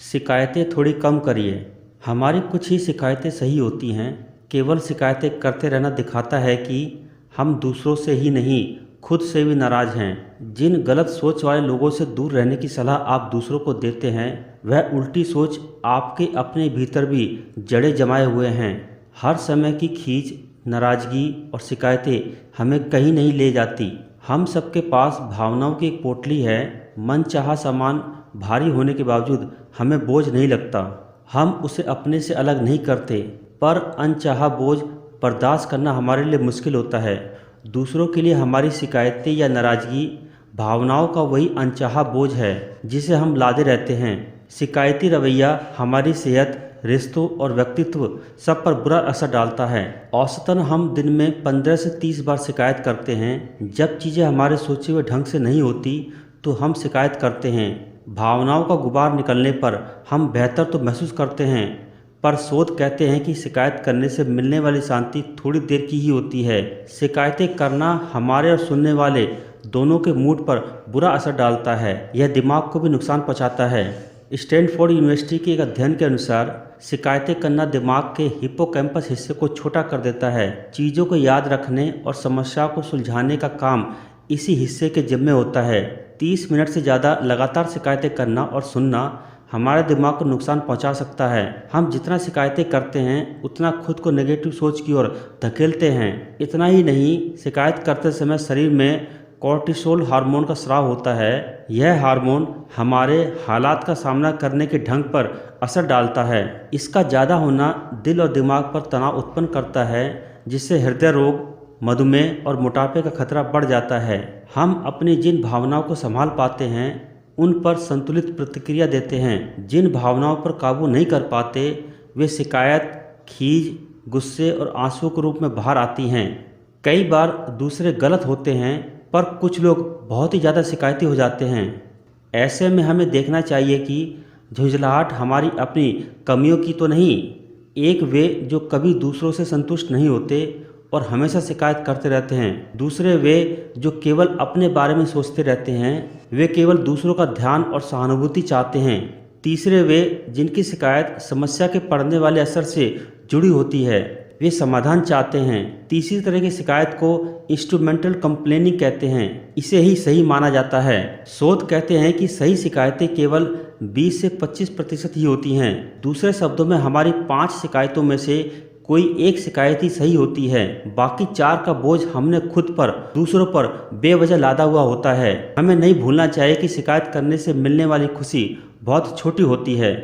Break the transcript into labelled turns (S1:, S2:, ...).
S1: शिकायतें थोड़ी कम करिए। हमारी कुछ ही शिकायतें सही होती हैं। केवल शिकायतें करते रहना दिखाता है कि हम दूसरों से ही नहीं, खुद से भी नाराज़ हैं। जिन गलत सोच वाले लोगों से दूर रहने की सलाह आप दूसरों को देते हैं, वह उल्टी सोच आपके अपने भीतर भी जड़ें जमाए हुए हैं। हर समय की खींच, नाराज़गी और शिकायतें हमें कहीं नहीं ले जाती। हम सबके पास भावनाओं की एक पोटली है। मनचाहा सामान भारी होने के बावजूद हमें बोझ नहीं लगता। हम उसे अपने से अलग नहीं करते, पर अनचाहा बोझ बर्दाश्त करना हमारे लिए मुश्किल होता है। दूसरों के लिए हमारी शिकायतें या नाराज़गी भावनाओं का वही अनचाहा बोझ है जिसे हम लादे रहते हैं। शिकायती रवैया हमारी सेहत, रिश्तों और व्यक्तित्व सब पर बुरा असर डालता है। औसतन हम दिन में 15 से 30 बार शिकायत करते हैं। जब चीज़ें हमारे सोचे हुए ढंग से नहीं होती तो हम शिकायत करते हैं। भावनाओं का गुबार निकलने पर हम बेहतर तो महसूस करते हैं, पर शोध कहते हैं कि शिकायत करने से मिलने वाली शांति थोड़ी देर की ही होती है। शिकायतें करना हमारे और सुनने वाले दोनों के मूड पर बुरा असर डालता है। यह दिमाग को भी नुकसान पहुंचाता है। स्टैनफोर्ड यूनिवर्सिटी के एक अध्ययन के अनुसार शिकायतें करना दिमाग के हिप्पोकैम्पस हिस्से को छोटा कर देता है। चीज़ों को याद रखने और समस्या को सुलझाने का काम इसी हिस्से के जिम्मे होता है। 30 मिनट से ज़्यादा लगातार शिकायतें करना और सुनना हमारे दिमाग को नुकसान पहुंचा सकता है। हम जितना शिकायतें करते हैं उतना खुद को नेगेटिव सोच की ओर धकेलते हैं। इतना ही नहीं, शिकायत करते समय शरीर में कॉर्टिसोल हार्मोन का स्राव होता है। यह हार्मोन हमारे हालात का सामना करने के ढंग पर असर डालता है। इसका ज़्यादा होना दिल और दिमाग पर तनाव उत्पन्न करता है, जिससे हृदय रोग, मधुमेह और मोटापे का खतरा बढ़ जाता है। हम अपनी जिन भावनाओं को संभाल पाते हैं उन पर संतुलित प्रतिक्रिया देते हैं। जिन भावनाओं पर काबू नहीं कर पाते वे शिकायत, खीज, गुस्से और आंसुओं के रूप में बाहर आती हैं। कई बार दूसरे गलत होते हैं, पर कुछ लोग बहुत ही ज़्यादा शिकायती हो जाते हैं। ऐसे में हमें देखना चाहिए कि झुंझलाहट हमारी अपनी कमियों की तो नहीं। एक वे जो कभी दूसरों से संतुष्ट नहीं होते और हमेशा शिकायत करते रहते हैं। दूसरे वे जो केवल अपने बारे में सोचते रहते हैं, वे केवल दूसरों का ध्यान और सहानुभूति चाहते हैं। तीसरे वे जिनकी शिकायत समस्या के पड़ने वाले असर से जुड़ी होती है, वे समाधान चाहते हैं। तीसरी तरह की शिकायत को इंस्ट्रूमेंटल कंप्लेनिंग कहते हैं। इसे ही सही माना जाता है। शोध कहते हैं कि सही शिकायतें केवल 20 से 25% ही होती हैं। दूसरे शब्दों में हमारी 5 शिकायतों में से कोई एक शिकायत ही सही होती है। बाकी 4 का बोझ हमने खुद पर, दूसरों पर बेवजह लादा हुआ होता है। हमें नहीं भूलना चाहिए कि शिकायत करने से मिलने वाली खुशी बहुत छोटी होती है।